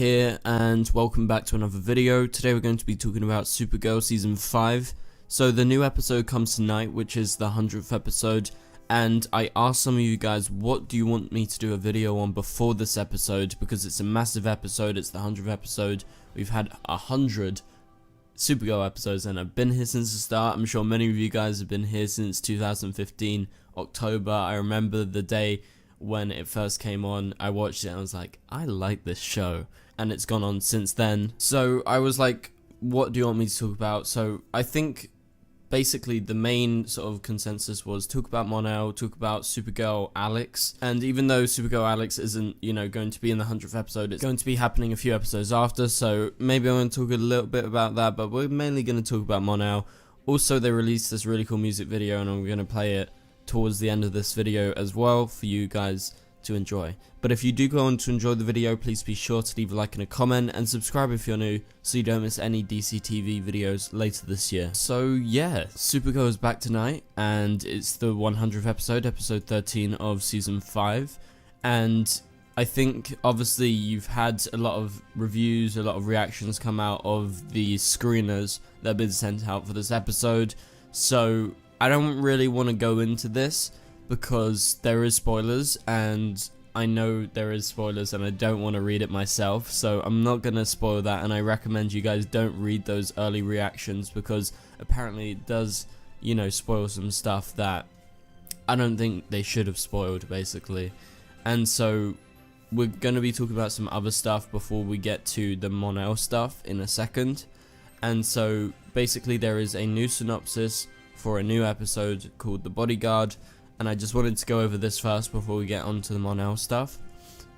Here, and welcome back to another video. Today we're going to be talking about Supergirl Season 5. So the new episode comes tonight, which is the 100th episode, and I asked some of you guys, what do you want me to do a video on before this episode, because it's a massive episode. It's the 100th episode. We've had 100 Supergirl episodes, and I've been here since the start. I'm sure many of you guys have been here since 2015 October. I remember the day when it first came on. I watched it and I was like, I like this show, and it's gone on since then. So I was like, what do you want me to talk about? So I think basically the main sort of consensus was talk about Mon-El, talk about Supergirl Alex, and even though Supergirl Alex isn't, going to be in the 100th episode, it's going to be happening a few episodes after, so maybe I'm going to talk a little bit about that, but we're mainly going to talk about Mon-El. Also, they released this really cool music video, and I'm going to play it towards the end of this video as well for you guys to enjoy. But if you do go on to enjoy the video, please be sure to leave a like and a comment, and subscribe if you're new so you don't miss any DC TV videos later this year. So yeah, Supergirl is back tonight, and it's the 100th episode, episode 13 of season 5, and I think obviously you've had a lot of reviews, a lot of reactions come out of the screeners that have been sent out for this episode, so I don't really want to go into this because there is spoilers, and I know there is spoilers, and I don't want to read it myself, so I'm not going to spoil that, and I recommend you guys don't read those early reactions because apparently it does, spoil some stuff that I don't think they should have spoiled, basically. And so we're going to be talking about some other stuff before we get to the Mon-El stuff in a second. And so basically there is a new synopsis for a new episode called The Bodyguard, and I just wanted to go over this first before we get on to the Mon-El stuff.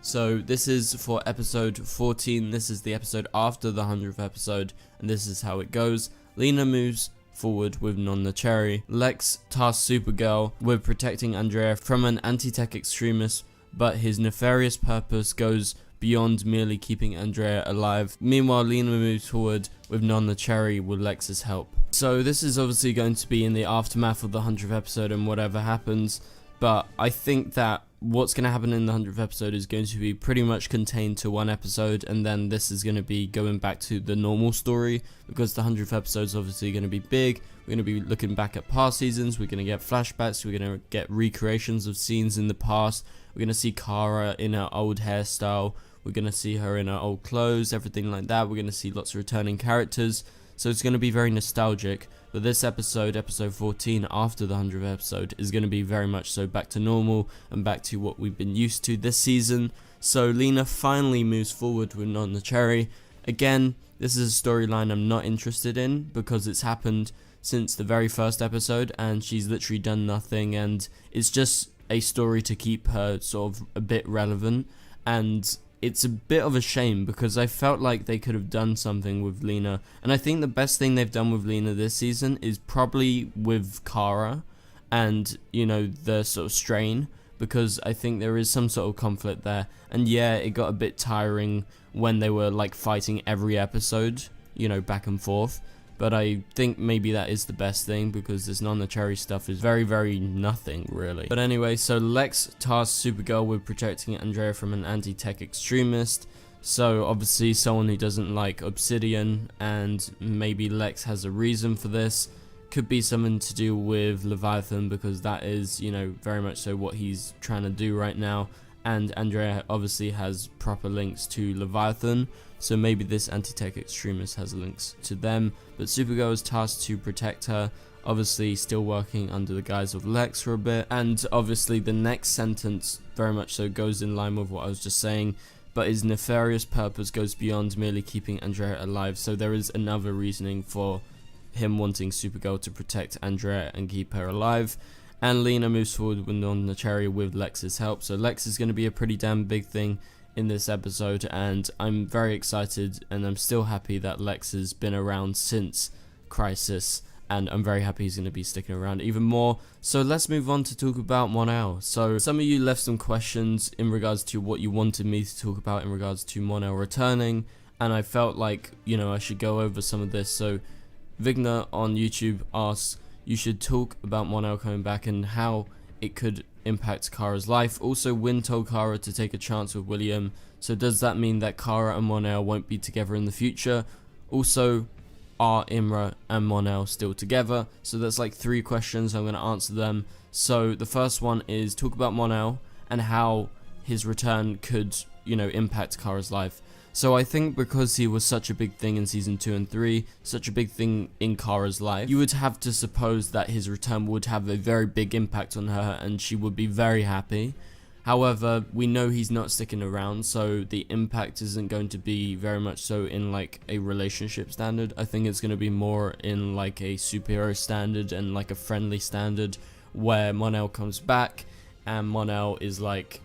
So this is for episode 14, this is the episode after the 100th episode, and this is how it goes. Lena moves forward with Non-the-Cherry. Lex tasks Supergirl with protecting Andrea from an anti-tech extremist, but his nefarious purpose goes beyond merely keeping Andrea alive. Meanwhile, Lena moves forward with Non-the-Cherry with Lex's help. So this is obviously going to be in the aftermath of the 100th episode and whatever happens, but I think that what's going to happen in the 100th episode is going to be pretty much contained to one episode, and then this is going to be going back to the normal story, because the 100th episode is obviously going to be big. We're going to be looking back at past seasons, we're going to get flashbacks, we're going to get recreations of scenes in the past, we're going to see Kara in her old hairstyle, we're going to see her in her old clothes, everything like that. We're going to see lots of returning characters, so it's going to be very nostalgic. But this episode, episode 14, after the 100th episode, is going to be very much so back to normal and back to what we've been used to this season. So Lena finally moves forward with Non-the-Cherry. Again, this is a storyline I'm not interested in because it's happened since the very first episode and she's literally done nothing, and it's just a story to keep her sort of a bit relevant, and it's a bit of a shame because I felt like they could have done something with Lena, and I think the best thing they've done with Lena this season is probably with Kara and, the sort of strain, because I think there is some sort of conflict there, and yeah, it got a bit tiring when they were like fighting every episode, back and forth. But I think maybe that is the best thing, because this Non-the-Cherry stuff is very, very nothing, really. But anyway, so Lex tasks Supergirl with protecting Andrea from an anti-tech extremist. So obviously someone who doesn't like Obsidian, and maybe Lex has a reason for this. Could be something to do with Leviathan, because that is, very much so what he's trying to do right now. And Andrea obviously has proper links to Leviathan, so maybe this anti-tech extremist has links to them. But Supergirl is tasked to protect her, obviously still working under the guise of Lex for a bit. And obviously the next sentence very much so goes in line with what I was just saying, but his nefarious purpose goes beyond merely keeping Andrea alive. So there is another reasoning for him wanting Supergirl to protect Andrea and keep her alive. And Lena moves forward with Non-the-Cherry with Lex's help. So Lex is going to be a pretty damn big thing in this episode, and I'm very excited, and I'm still happy that Lex has been around since Crisis, and I'm very happy he's going to be sticking around even more. So let's move on to talk about Mon-El. So some of you left some questions in regards to what you wanted me to talk about in regards to Mon-El returning, and I felt like, I should go over some of this. So Vigna on YouTube asks, you should talk about Mon-El coming back and how it could impact Kara's life. Also, Win told Kara to take a chance with William, so does that mean that Kara and Mon-El won't be together in the future? Also, are Imra and Mon-El still together? So that's like 3 questions. I'm going to answer them. So the first one is talk about Mon-El and how his return could, impact Kara's life. So I think because he was such a big thing in season 2 and 3, such a big thing in Kara's life, you would have to suppose that his return would have a very big impact on her and she would be very happy. However, we know he's not sticking around, so the impact isn't going to be very much so in like a relationship standard. I think it's going to be more in like a superhero standard and like a friendly standard, where Mon-El comes back and Mon-El is like,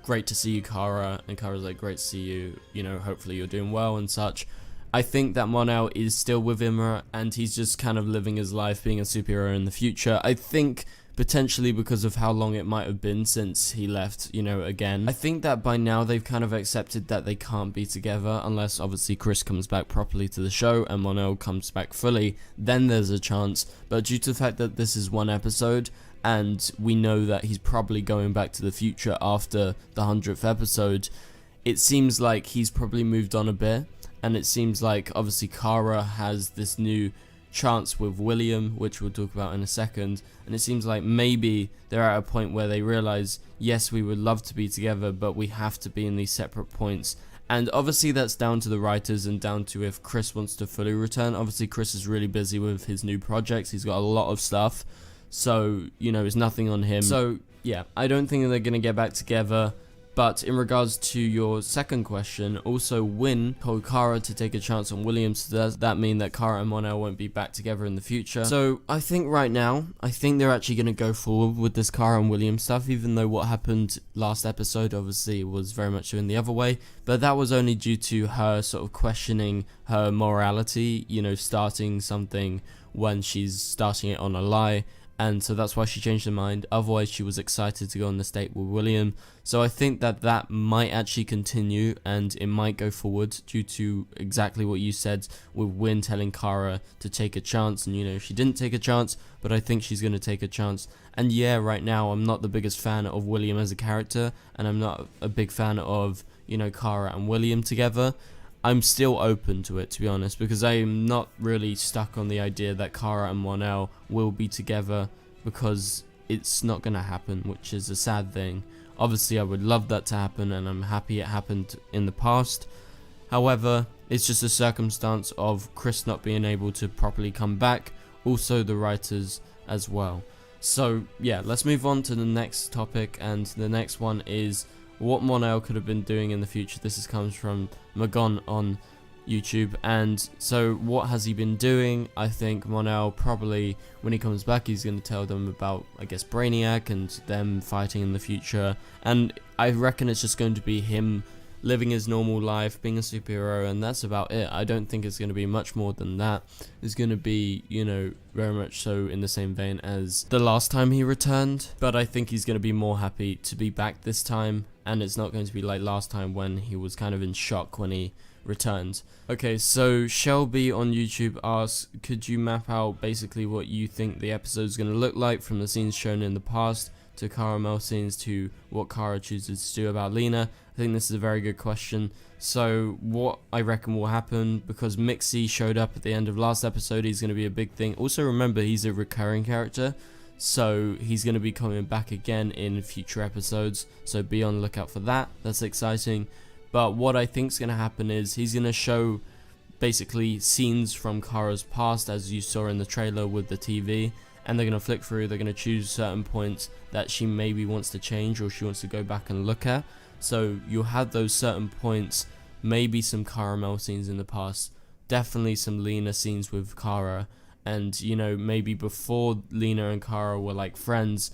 great to see you, Kara, and Kara's like, great to see you, hopefully you're doing well and such. I think that Mon-El is still with Imra and he's just kind of living his life being a superhero in the future. I think potentially because of how long it might have been since he left, again. I think that by now they've kind of accepted that they can't be together unless obviously Chris comes back properly to the show and Mon-El comes back fully, then there's a chance. But due to the fact that this is 1 episode and we know that he's probably going back to the future after the 100th episode, it seems like he's probably moved on a bit, and it seems like obviously Kara has this new chance with William, which we'll talk about in a second, and it seems like maybe they're at a point where they realize, yes, we would love to be together, but we have to be in these separate points. And obviously that's down to the writers and down to if Chris wants to fully return. Obviously Chris is really busy with his new projects, he's got a lot of stuff, so it's nothing on him. So yeah, I don't think they're gonna get back together. But in regards to your second question, also Win told Kara to take a chance on William, so does that mean that Kara and Mon-El won't be back together in the future? So I think right now, they're actually going to go forward with this Kara and William stuff, even though what happened last episode obviously was very much in the other way, but that was only due to her sort of questioning her morality, starting something when she's starting it on a lie. And so that's why she changed her mind. Otherwise, she was excited to go on this date with William. So I think that might actually continue and it might go forward due to exactly what you said with Win telling Kara to take a chance. And, she didn't take a chance, but I think she's going to take a chance. And yeah, right now, I'm not the biggest fan of William as a character. And I'm not a big fan of, Kara and William together. I'm still open to it, to be honest, because I am not really stuck on the idea that Kara and Mon-El will be together, because it's not going to happen, which is a sad thing. Obviously, I would love that to happen, and I'm happy it happened in the past. However, it's just a circumstance of Chris not being able to properly come back, also the writers as well. So, yeah, let's move on to the next topic, and the next one is what Mon-El could have been doing in the future. This comes from Magon on YouTube, and so what has he been doing? I think Mon-El probably, when he comes back, he's going to tell them about, I guess, Brainiac and them fighting in the future, and I reckon it's just going to be him living his normal life, being a superhero, and that's about it. I don't think it's going to be much more than that. It's going to be, very much so in the same vein as the last time he returned, but I think he's going to be more happy to be back this time, and it's not going to be like last time when he was kind of in shock when he returned. Okay, so Shelby on YouTube asks, could you map out basically what you think the episode is going to look like from the scenes shown in the past to caramel scenes to what Kara chooses to do about Lena? I think this is a very good question. So what I reckon will happen, because Mixie showed up at the end of last episode, he's going to be a big thing. Also remember, he's a recurring character, so he's going to be coming back again in future episodes, so be on the lookout for that. That's exciting. But what I think is going to happen is he's going to show basically scenes from Kara's past, as you saw in the trailer with the TV, and they're going to flick through, they're going to choose certain points that she maybe wants to change or she wants to go back and look at. So you'll have those certain points, maybe some caramel scenes in the past, definitely some Lena scenes with Kara, and maybe before Lena and Kara were like friends.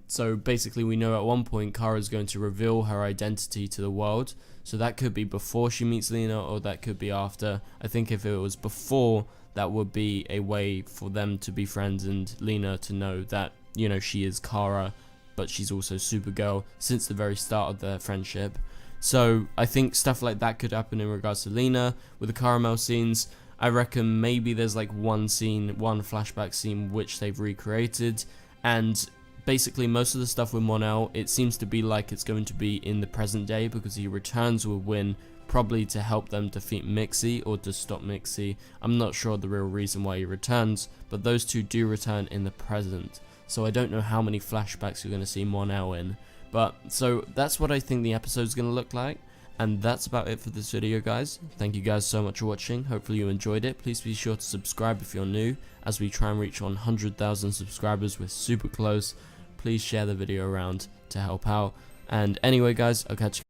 So basically we know at one point Kara's going to reveal her identity to the world, so that could be before she meets Lena or that could be after. I think if it was before, that would be a way for them to be friends and Lena to know that she is Kara, but she's also Supergirl since the very start of their friendship. So I think stuff like that could happen in regards to Lena. With the caramel scenes, I reckon maybe there's like one scene, one flashback scene which they've recreated, and basically most of the stuff with Mon-El, it seems to be like it's going to be in the present day, because he returns with Win, probably to help them defeat Mixie or to stop Mixie. I'm not sure the real reason why he returns, but those two do return in the present. So I don't know how many flashbacks you're going to see Mon-El in. But so that's what I think the episode's going to look like. And that's about it for this video, guys. Thank you guys so much for watching. Hopefully you enjoyed it. Please be sure to subscribe if you're new, as we try and reach 100,000 subscribers. We're super close. Please share the video around to help out. And anyway, guys, I'll catch you